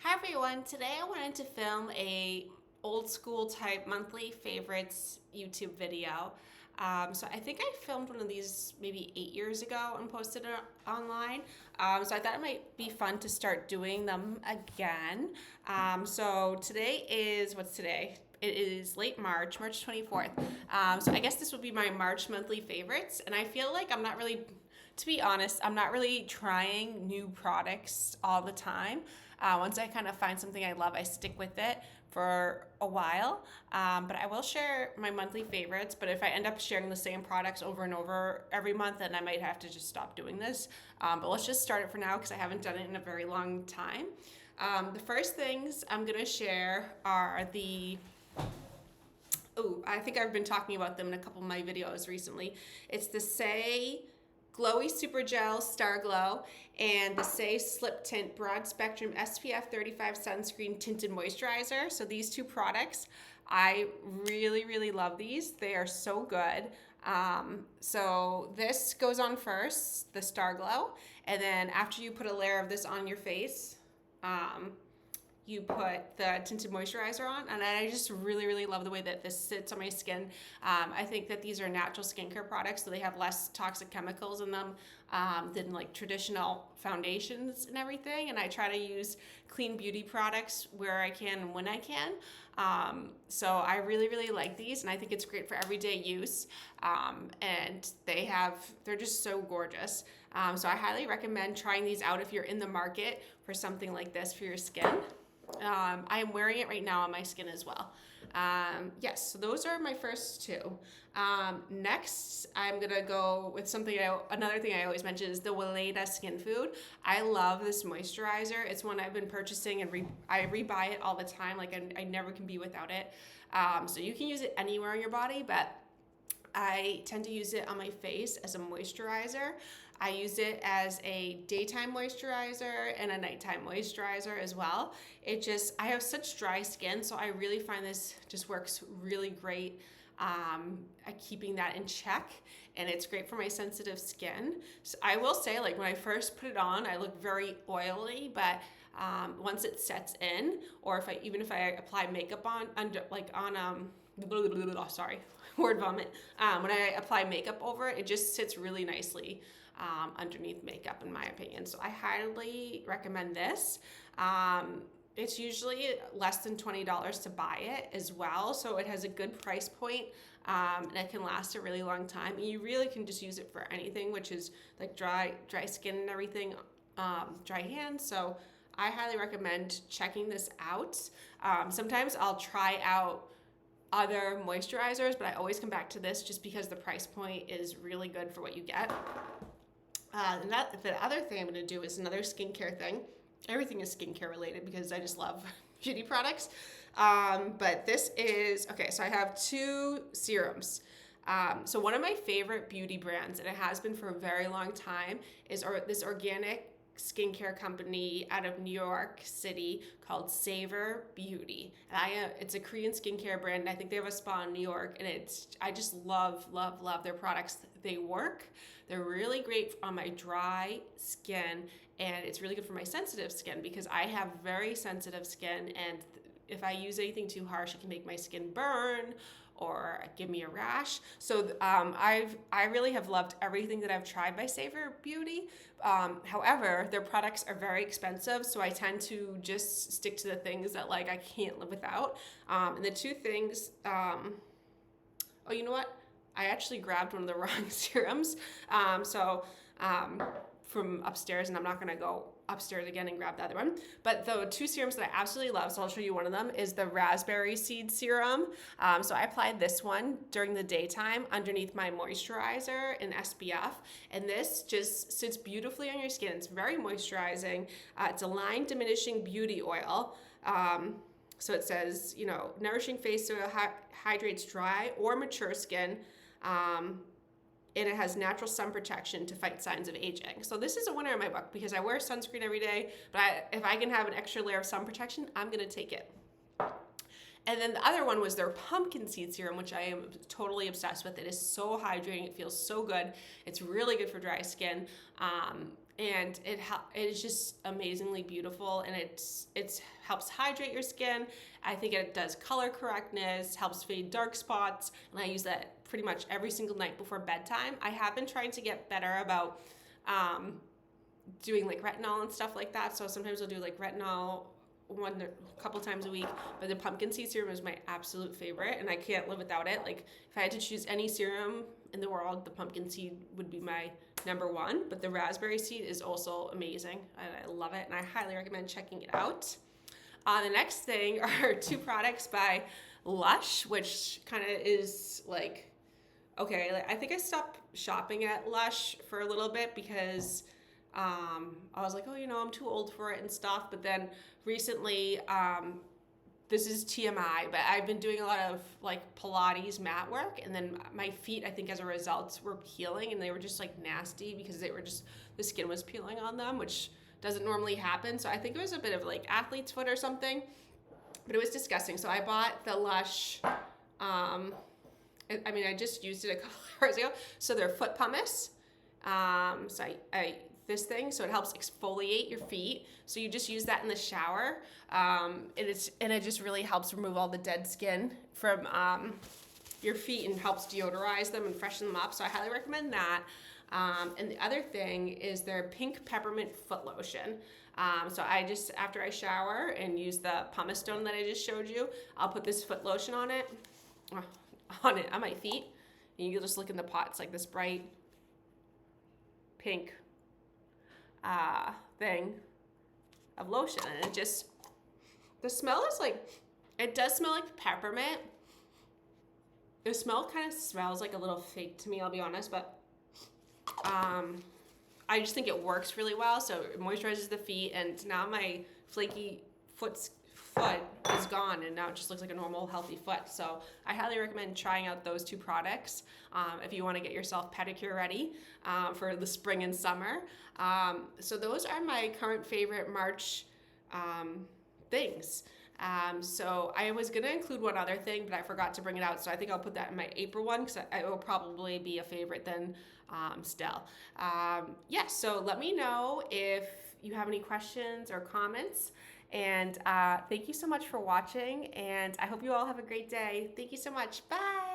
Hi everyone, today I wanted to film a old school type monthly favorites YouTube video. So I think I filmed one of these maybe 8 years ago and posted it online. So I thought it might be fun to start doing them again. So today is, what's today? It is late March, March 24th. So I guess this would be my March monthly favorites. And I feel like I'm not really, to be honest, I'm not really trying new products all the time. Once I kind of find something I love, I stick with it for a while. But I will share my monthly favorites. But if I end up sharing the same products over and over every month, then I might have to just stop doing this. But let's just start it for now because I haven't done it in a very long time. The first things I'm going to share are I think I've been talking about them in a couple of my videos recently. It's the Say Glowy Super Gel Star Glow and the Say Slip Tint Broad Spectrum SPF 35 Sunscreen Tinted Moisturizer. So these two products, I really, really love these. They are so good. So this goes on first, the Star Glow, and then after you put a layer of this on your face, you put the tinted moisturizer on, and I just really, really love the way that this sits on my skin. I think that these are natural skincare products, so they have less toxic chemicals in them than like traditional foundations and everything. And I try to use clean beauty products where I can and when I can. So I really, really like these, and I think it's great for everyday use. And they're just so gorgeous. So I highly recommend trying these out if you're in the market for something like this for your skin. I am wearing it right now on my skin as well. Yes, so those are my first two. Next, I'm gonna go with another thing I always mention is the Weleda Skin Food. I love this moisturizer. It's one I've been purchasing and I rebuy it all the time. Like I never can be without it. So you can use it anywhere on your body, but I tend to use it on my face as a moisturizer. I use it as a daytime moisturizer and a nighttime moisturizer as well. I have such dry skin, so I really find this just works really great at keeping that in check, and it's great for my sensitive skin. So I will say, like when I first put it on, I look very oily, but once it sets in, or even if I apply makeup sorry, word vomit. When I apply makeup over it, it just sits really nicely underneath makeup, in my opinion. So I highly recommend this. It's usually less than $20 to buy it as well, so it has a good price point, and it can last a really long time. And you really can just use it for anything, which is like dry skin and everything, dry hands. So I highly recommend checking this out. Sometimes I'll try out other moisturizers, but I always come back to this just because the price point is really good for what you get. And the other thing I'm going to do is another skincare thing. Everything is skincare related because I just love beauty products. But this is, okay, so I have two serums. So one of my favorite beauty brands, and it has been for a very long time, is this organic skincare company out of New York City called Savor Beauty. And it's a Korean skincare brand, and I think they have a spa in New York, and I just love their products. They work. They're really great on my dry skin, and it's really good for my sensitive skin because I have very sensitive skin, and if I use anything too harsh, it can make my skin burn or give me a rash. So I really have loved everything that I've tried by Savor Beauty. However, their products are very expensive, so I tend to just stick to the things that like I can't live without. And the two things, you know what? I actually grabbed one of the wrong serums. From upstairs, and I'm not gonna go upstairs again and grab the other one. But the two serums that I absolutely love, so I'll show you one of them, is the Raspberry Seed Serum. So I applied this one during the daytime underneath my moisturizer in SPF, and this just sits beautifully on your skin. It's very moisturizing. It's a line diminishing beauty oil. So it says, nourishing face oil hydrates dry or mature skin. And it has natural sun protection to fight signs of aging. So this is a winner in my book because I wear sunscreen every day, but if I can have an extra layer of sun protection, I'm gonna take it. And then the other one was their pumpkin seed serum, which I am totally obsessed with. It is so hydrating, it feels so good. It's really good for dry skin. and it is just amazingly beautiful, and it helps hydrate your skin. I think it does color correctness, helps fade dark spots, and I use that pretty much every single night before bedtime. I have been trying to get better about doing like retinol and stuff like that, so sometimes I'll do like retinol a couple times a week, but the pumpkin seed serum is my absolute favorite, and I can't live without it. Like, if I had to choose any serum in the world, the pumpkin seed would be my number one, but the raspberry seed is also amazing. I love it, and I highly recommend checking it out. The next thing are two products by Lush, which kind of is like, okay, like, I think I stopped shopping at Lush for a little bit because I was like, oh, you know, I'm too old for it and stuff. But then recently, this is TMI, but I've been doing a lot of like Pilates mat work, and then my feet, I think as a result, were peeling, and they were just like nasty because the skin was peeling on them, which doesn't normally happen. So I think it was a bit of like athlete's foot or something, but it was disgusting. So I bought the Lush, I just used it a couple hours ago. So they're foot pumice. So I this thing, so it helps exfoliate your feet. So you just use that in the shower, and it just really helps remove all the dead skin from your feet and helps deodorize them and freshen them up. So I highly recommend that. And the other thing is their pink peppermint foot lotion. So I just, after I shower and use the pumice stone that I just showed you, I'll put this foot lotion on my feet, and you can just look in the pot. It's like this bright pink thing of lotion, and the smell is like, it does smell like peppermint. The smell kind of smells like a little fake to me, I'll be honest, but I just think it works really well. So it moisturizes the feet, and now my flaky foot is gone, and now it just looks like a normal healthy foot. So I highly recommend trying out those two products if you want to get yourself pedicure ready for the spring and summer. So those are my current favorite March things. So I was gonna include one other thing, but I forgot to bring it out, so I think I'll put that in my April one, because it will probably be a favorite then still. So let me know if you have any questions or comments, and thank you so much for watching, and I hope you all have a great day. Thank you so much. Bye!